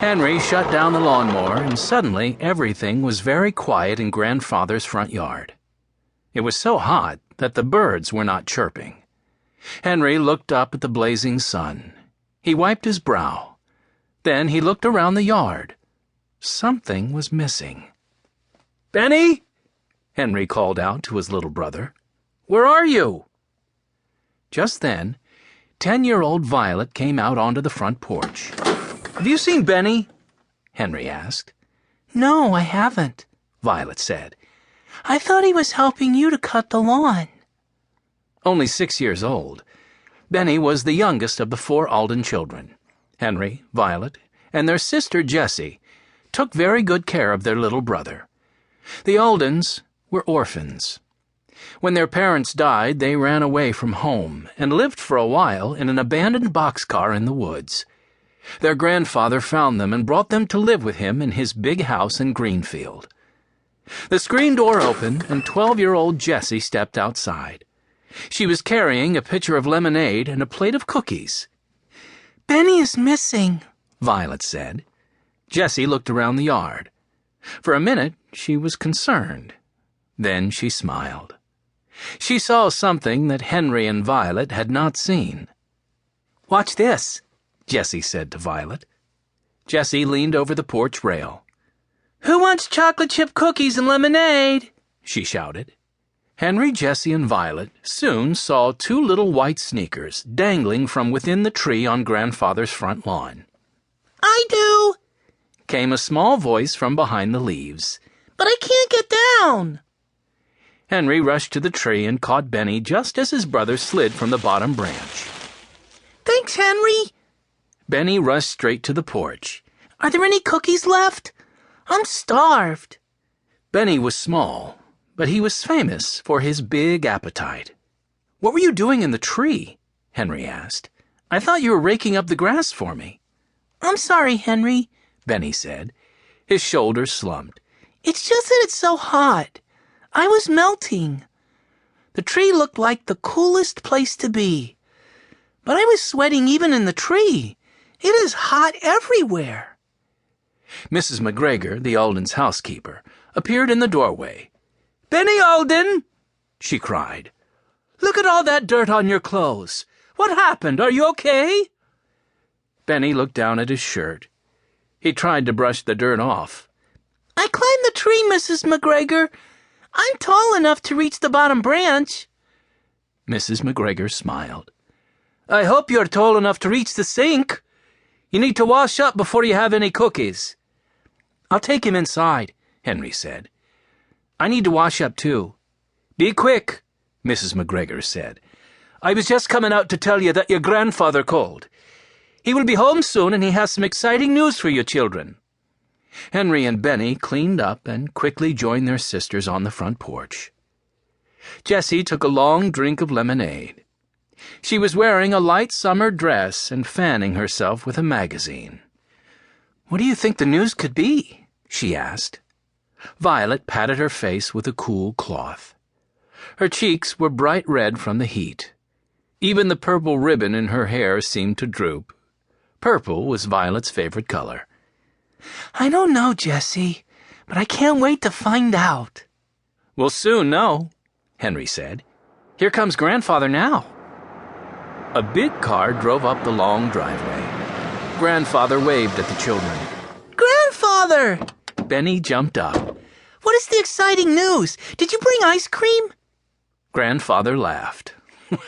Henry shut down the lawnmower, and suddenly everything was very quiet in Grandfather's front yard. It was so hot that the birds were not chirping. Henry looked up at the blazing sun. He wiped his brow. Then he looked around the yard. Something was missing. "Benny!" Henry called out to his little brother. "Where are you?" Just then, 10-year-old Violet came out onto the front porch. "Have you seen Benny?" Henry asked. "No, I haven't," Violet said. "I thought he was helping you to cut the lawn." Only 6 years old, Benny was the youngest of the 4 Alden children. Henry, Violet, and their sister Jessie took very good care of their little brother. The Aldens were orphans. When their parents died, they ran away from home and lived for a while in an abandoned boxcar in the woods. Their grandfather found them and brought them to live with him in his big house in Greenfield. The screen door opened, and 12-year-old Jessie stepped outside. She was carrying a pitcher of lemonade and a plate of cookies. "Benny is missing," Violet said. Jessie looked around the yard. For a minute, she was concerned. Then she smiled. She saw something that Henry and Violet had not seen. "Watch this," Jessie said to Violet. Jessie leaned over the porch rail. "Who wants chocolate chip cookies and lemonade?" she shouted. Henry, Jessie, and Violet soon saw 2 little white sneakers dangling from within the tree on Grandfather's front lawn. "I do," came a small voice from behind the leaves. "But I can't get down." Henry rushed to the tree and caught Benny just as his brother slid from the bottom branch. "Thanks, Henry." Benny rushed straight to the porch. "Are there any cookies left? I'm starved." Benny was small, but he was famous for his big appetite. "What were you doing in the tree?" Henry asked. "I thought you were raking up the grass for me." "I'm sorry, Henry," Benny said. His shoulders slumped. "It's just that it's so hot. I was melting. The tree looked like the coolest place to be. But I was sweating even in the tree. It is hot everywhere." Mrs. McGregor, the Aldens' housekeeper, appeared in the doorway. "Benny Alden!" she cried. "Look at all that dirt on your clothes. What happened? Are you okay?" Benny looked down at his shirt. He tried to brush the dirt off. "I climbed the tree, Mrs. McGregor. I'm tall enough to reach the bottom branch." Mrs. McGregor smiled. "I hope you're tall enough to reach the sink. You need to wash up before you have any cookies." "I'll take him inside," Henry said. "I need to wash up, too." "Be quick," Mrs. McGregor said. "I was just coming out to tell you that your grandfather called. He will be home soon, and he has some exciting news for you children." Henry and Benny cleaned up and quickly joined their sisters on the front porch. Jessie took a long drink of lemonade. She was wearing a light summer dress and fanning herself with a magazine. "What do you think the news could be?" she asked. Violet patted her face with a cool cloth. Her cheeks were bright red from the heat. Even the purple ribbon in her hair seemed to droop. Purple was Violet's favorite color. "I don't know, Jessie, but I can't wait to find out." "We'll soon know," Henry said. "Here comes Grandfather now." A big car drove up the long driveway. Grandfather waved at the children. "Grandfather!" Benny jumped up. "What is the exciting news? Did you bring ice cream?" Grandfather laughed.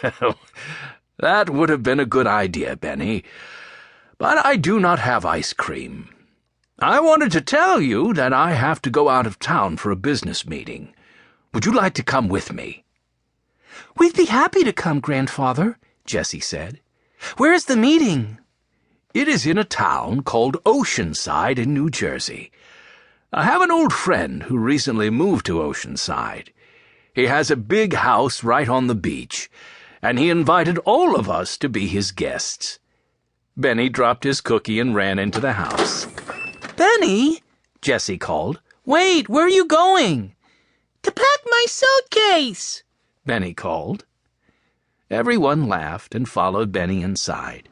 "Well, that would have been a good idea, Benny. But I do not have ice cream. I wanted to tell you that I have to go out of town for a business meeting. Would you like to come with me?" "We'd be happy to come, Grandfather," Jessie said. "Where is the meeting?" "It is in a town called Oceanside in New Jersey. I have an old friend who recently moved to Oceanside. He has a big house right on the beach, and he invited all of us to be his guests." Benny dropped his cookie and ran into the house. "Benny," Jessie called. "Wait, where are you going?" "To pack my suitcase," Benny called. Everyone laughed and followed Benny inside.